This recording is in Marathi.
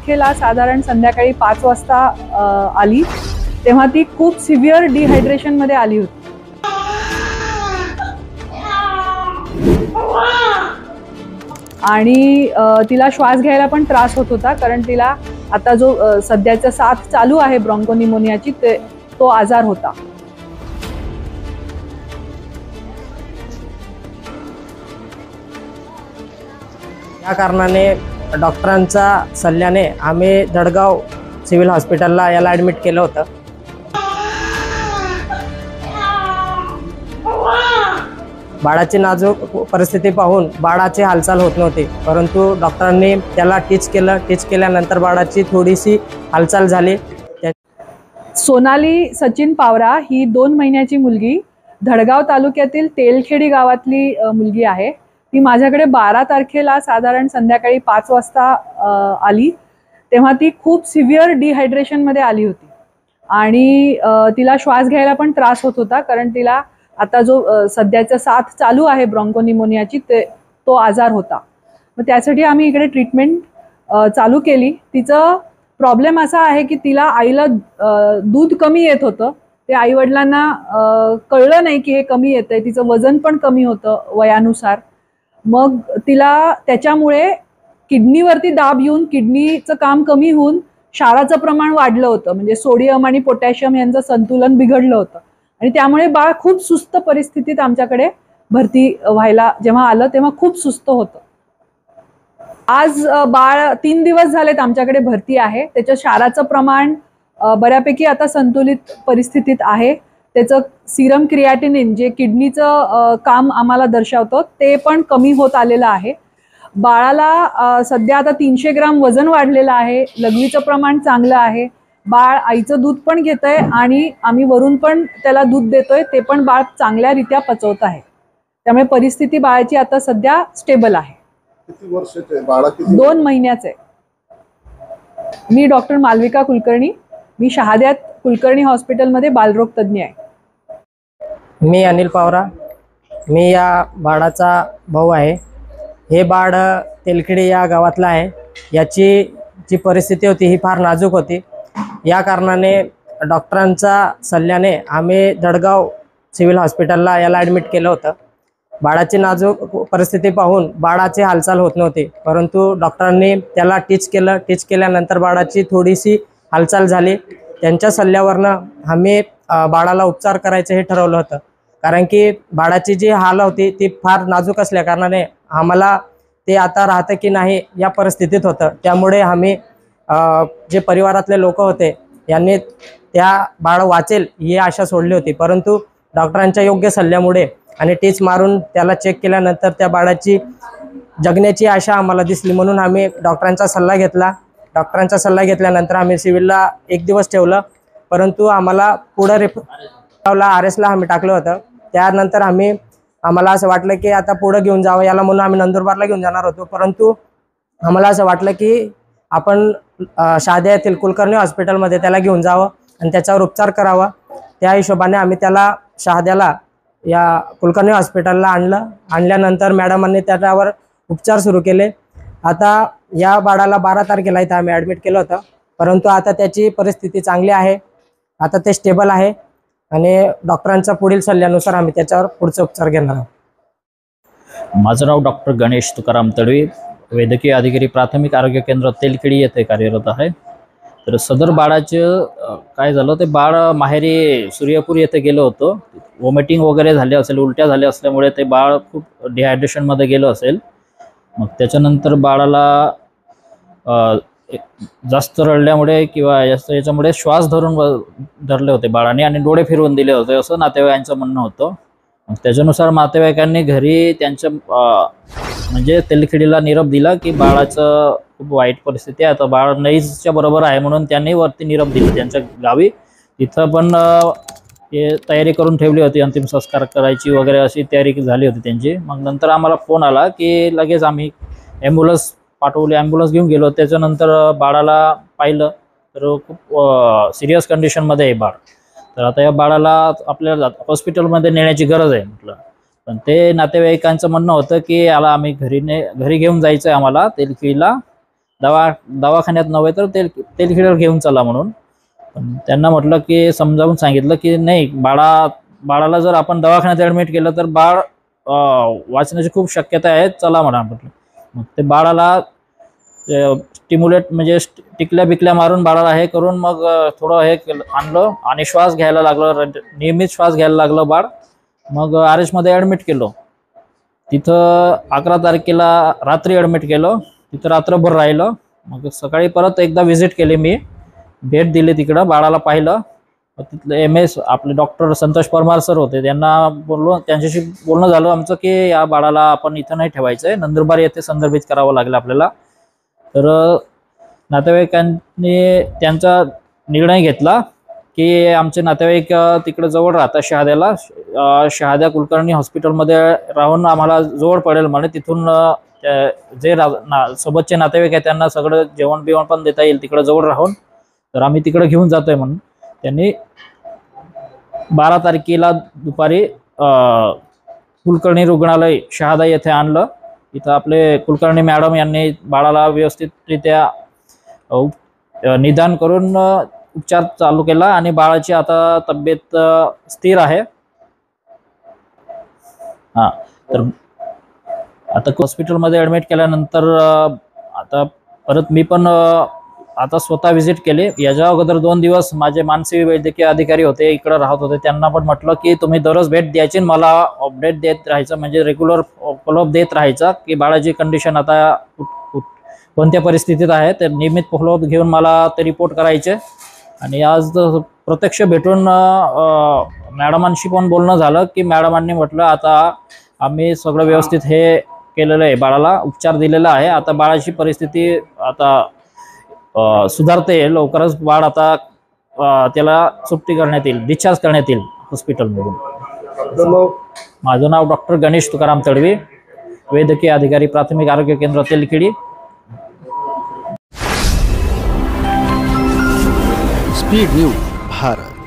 तारखेला साधारण संध्याकाळी 5 वाजता आली, तेव्हा ती खूप सिव्हिअर डिहायड्रेशन मध्ये आली होती। आणि तिला श्वास घ्यायला पण त्रास होत होता, कारण तिला आता जो सध्याचा साथ चालू आहे ब्रॉन्कोनिमोनियाची तो आजार होता। या कारणाने डॉक्टरांच्या सल्ल्याने आम्ही जळगाव सिव्हिल हॉस्पिटलला याला ॲडमिट केलं होतं। बाळाची नाजूक परिस्थिती पाहून बाळाची हालचाल होत नव्हती, परंतु डॉक्टरांनी त्याला टीच केल्यानंतर बाळाची थोडीशी हालचाल झाली। सोनाली सचिन पावरा ही 2 महिन्याची मुलगी धडगाव तालुक्यातील तेलखेडी गावातली मुलगी आहे। ती माझ्याकडे 12 तारखेला साधारण संध्याकाळी 5 वाजता आली, तेव्हा ती खूप सिव्हिअर डिहायड्रेशन मध्ये आली होती आणि तिला श्वास घ्यायला पण त्रास होत होता, कारण तिला आता जो सध्याचा साथ चालू आहे ब्रॉन्कोनिमोनियाची तो आजार होता। मग त्यासाठी आम्ही इकडे ट्रीटमेंट चालू केली। तिचं प्रॉब्लेम असा आहे की तिला आईला दूध कमी येत होतं, ते आई वडिलांना कळलं नाही की हे कमी येतंय। तिचं वजन पण कमी होतं वयानुसार, मग तिला त्याच्यामुळे किडनीवरती दाब येऊन किडनीचं काम कमी होऊन क्षाराचं प्रमाण वाढलं होतं, म्हणजे सोडियम आणि पोटॅशियम यांचं संतुलन बिघडलं होतं आणि त्यामुळे बाळ खूप सुस्त परिस्थितीत आमच्याकडे भरती व्हायला जेव्हा आलं तेव्हा खूप सुस्त होतं। आज बाळ 3 दिवस झालेत आमच्याकडे भरती आहे। त्याचं क्षाराचं प्रमाण बऱ्यापैकी आता संतुलित परिस्थितीत आहे। त्याचं सिरम क्रिएटिनिन जे किडनीचं काम आम्हाला दर्शवतं ते पण कमी होत आलेलं आहे। बाळाला सध्या आता 300 ग्राम वजन वाढलेलं आहे, लघवीचं प्रमाण चांगलं आहे। बाळ आईचं दूध पण घेतंय आणि आम्ही वरून पण त्याला दूध देतोय, ते पण बाळ चांगल्यारीत्या पचवत आहे। त्यामुळे परिस्थिती बाळाची आता सध्या स्टेबल आहे। किती वर्षाचे आहे बाळ? 2 महिन्याचे। मी डॉक्टर मालविका कुलकर्णी, मी शहाद्यात कुलकर्णी हॉस्पिटलमध्ये बालरोग तज्ञ आहे। मी अनिल पावरा, मी या बाळाचा भाऊ आहे। हे बाळ तेलखेडी या गावातलं आहे। याची जी परिस्थिती होती ही फार नाजूक होती। या कारणाने डॉक्टरांच्या सल्ल्याने आम्ही जळगाव सिव्हिल हॉस्पिटलला याला ॲडमिट केलं होतं। बाळाची नाजूक परिस्थिती पाहून बाळाची हालचाल होत नव्हती, परंतु डॉक्टरांनी त्याला टीच केल्यानंतर बाळाची थोडीशी हालचाल झाली। त्यांच्या सल्ल्यावरनं आम्ही बाळाला उपचार करायचं हे ठरवलं होतं, कारण की बाळाची जी हाल होती ती फार नाजूक असल्या कारणाने आम्हाला ते आता राहतं की नाही या परिस्थितीत होतं। त्यामुळे आम्ही जे परिवारातले लोक होते यांनी त्या बाळ वाचेल ही आशा सोडली होती, परंतु डॉक्टरांच्या योग्य सल्ल्यामुळे आणि टीच मारून त्याला चेक केल्यानंतर त्या बाळाची जगण्याची आशा आम्हाला दिसली, म्हणून आम्ही डॉक्टरांचा सल्ला घेतला। डॉक्टरांचा सल्ला घेतल्यानंतर आम्ही सिव्हिलला 1 दिवस ठेवलं, परंतु आम्हाला पुढं RS ला आम्ही टाकलं होतं। त्यानंतर आम्हाला असं वाटलं की आता पुढं घेऊन जावं याला, म्हणून आम्ही नंदुरबारला घेऊन जाणार होतो, परंतु आम्हाला असं वाटलं की आपण शहाद्या येथील कुलकर्णी हॉस्पिटलमध्ये त्याला घेऊन जावं आणि त्याच्यावर उपचार करावा। त्या हिशोबाने आम्ही त्याला शहाद्याला या कुलकर्णी हॉस्पिटलला आणल्यानंतर मॅडमांनी त्याच्यावर उपचार सुरू केले। आता या बाळाला 12 तारखेला इथं आम्ही ॲडमिट केलं होतं, परंतु आता त्याची परिस्थिती चांगली आहे, आता ते स्टेबल आहे आणि डॉक्टरांच्या पुढील सल्ल्यानुसार आम्ही त्याच्यावर पुढचे उपचार घेणार आहोत। माझं नाव डॉक्टर गणेश तुकाराम तडवी, वैद्यकीय अधिकारी प्राथमिक आरोग्य केंद्र तेलखेडी येथे कार्यरत आहे। तर सदर बाळाचं काय झालं, ते बाळ माहेरी सूर्यपूर येथे गेलं होतं। वॉमिटिंग वगैरे झाले असेल, उलट्या झाल्या असल्यामुळे ते बाळ खूप डिहायड्रेशनमध्ये गेलं असेल। मग त्याच्यानंतर बाळाला जास्त रडल्यामुळे किंवा याच्यामुळे श्वास धरले होते बाळाने आणि डोळे फिरवून दिले होते असं नातेवाईकांचं म्हणणं होतं। मग त्याच्यानुसार नातेवाईकांनी घरी त्यांच्या म्हणजे तेलखेडीला निरोप दिला की बाळाचं खूप वाईट परिस्थिती आहे, आता बाळ नईच्या बरोबर आहे, म्हणून त्यांनी वरती निरोप दिला त्यांच्या गावी। तिथं पण हे तयारी करून ठेवली होती, अंतिम संस्कार करायची वगैरे अशी तयारी झाली होती त्यांची। मग नंतर आम्हाला फोन आला की लगेच आम्ही ॲम्ब्युलन्स पाठवली, ॲम्ब्युलन्स घेऊन गेलो। त्याच्यानंतर बाळाला पाहिलं तर खूप सिरियस कंडिशनमध्ये आहे बाळ। तर आता या बाळाला आपल्याला हॉस्पिटलमध्ये नेण्याची गरज आहे म्हटलं, पण ते नातेवाईकांचं म्हणणं होतं की याला आम्ही घरी घेऊन जायचं आहे आम्हाला तेलखेडीला, दवाखान्यात नव्हे तर तेलखेडीवर घेऊन चला म्हणून. पण त्यांना म्हटलं की समजावून सांगितलं की नाही, बाळाला जर आपण दवाखान्यात ॲडमिट केलं तर बाळ वाचण्याची खूप शक्यता आहे, चला म्हणा म्हटलं. मग ते बाळाला स्टिम्युलेट म्हणजे टिकल्या बिकल्या मारून बाळाला हे करून मग थोडं हे आणलं आणि श्वास घ्यायला लागलं, नियमित श्वास घ्यायला लागलं बाळ. मग RH मध्ये ॲडमिट केलं. तिथं 11 तारखेला रात्री ॲडमिट केलं. तिथं रात्रभर राहिलं. मग सकाळी परत एकदा व्हिजिट केली, मी भेट दिली तिकडं, बाळाला पाहिलं. तिथले MS आपले डॉक्टर संतोष परमार सर होते, त्यांच्याशी बोलणं झालं आमचं की या बाळाला आपण इथं नाही ठेवायचं आहे, नंदुरबार येथे संदर्भित करावं लागेल आपल्याला. तर नातेवाईकांनी त्यांचा निर्णय घेतला की आमचे नातेवाईक तिकडे जवळ राहतात शहाद्याला, शहाद्या कुलकर्णी हॉस्पिटलमध्ये राहून आम्हाला जवळ पडेल म्हणे. तिथून जे सोबतचे नातेवाईक आहेत त्यांना सगळं जेवण बिवण पण देता येईल तिकडे जवळ राहून. तर आम्ही तिकडे घेऊन जातोय म्हणून त्यांनी 12 तारखेला दुपारी कुलकर्णी रुग्णालय शहादा येथे आणलं. इथं आपले कुलकर्णी मॅडम यांनी बाळाला व्यवस्थितरित्या निदान करून उपचार चालू केला आणि बाळाची आता तब्येत स्थिर आहे. हां, तर आता हॉस्पिटलमध्ये ॲडमिट केल्यानंतर आता परत मी पण आता स्वतः व्हिजिट केली. याच्या अगोदर 2 दिवस माझे मानसी वैद्यकीय अधिकारी होते, इकडे राहत होते, त्यांना पण म्हटलं की तुम्ही दररोज भेट द्यायची, मला अपडेट देत राहायचं, म्हणजे रेग्युलर फॉलोअप देत राहायचं की बाळाची कंडिशन आता कोणत्या परिस्थितीत आहे. तर नियमित फॉलोअप घेऊन मला ते रिपोर्ट करायचे. आणि आज प्रत्यक्ष भेटून मॅडमांशी पण बोलणं झालं की मॅडमांनी म्हटलं आता आम्ही सगळं व्यवस्थित हे केलेलं आहे, बाळाला उपचार दिलेला आहे, आता बाळाची परिस्थिती आता सुधारते, लवकरच बाळ आता त्याला सुट्टी करण्यात येईल, डिस्चार्ज करण्यात येईल हॉस्पिटलमधून. माझं नाव डॉक्टर गणेश तुकाराम तडवी, वैद्यकीय अधिकारी, प्राथमिक आरोग्य केंद्र तेलखेडी. Speed news Bharat.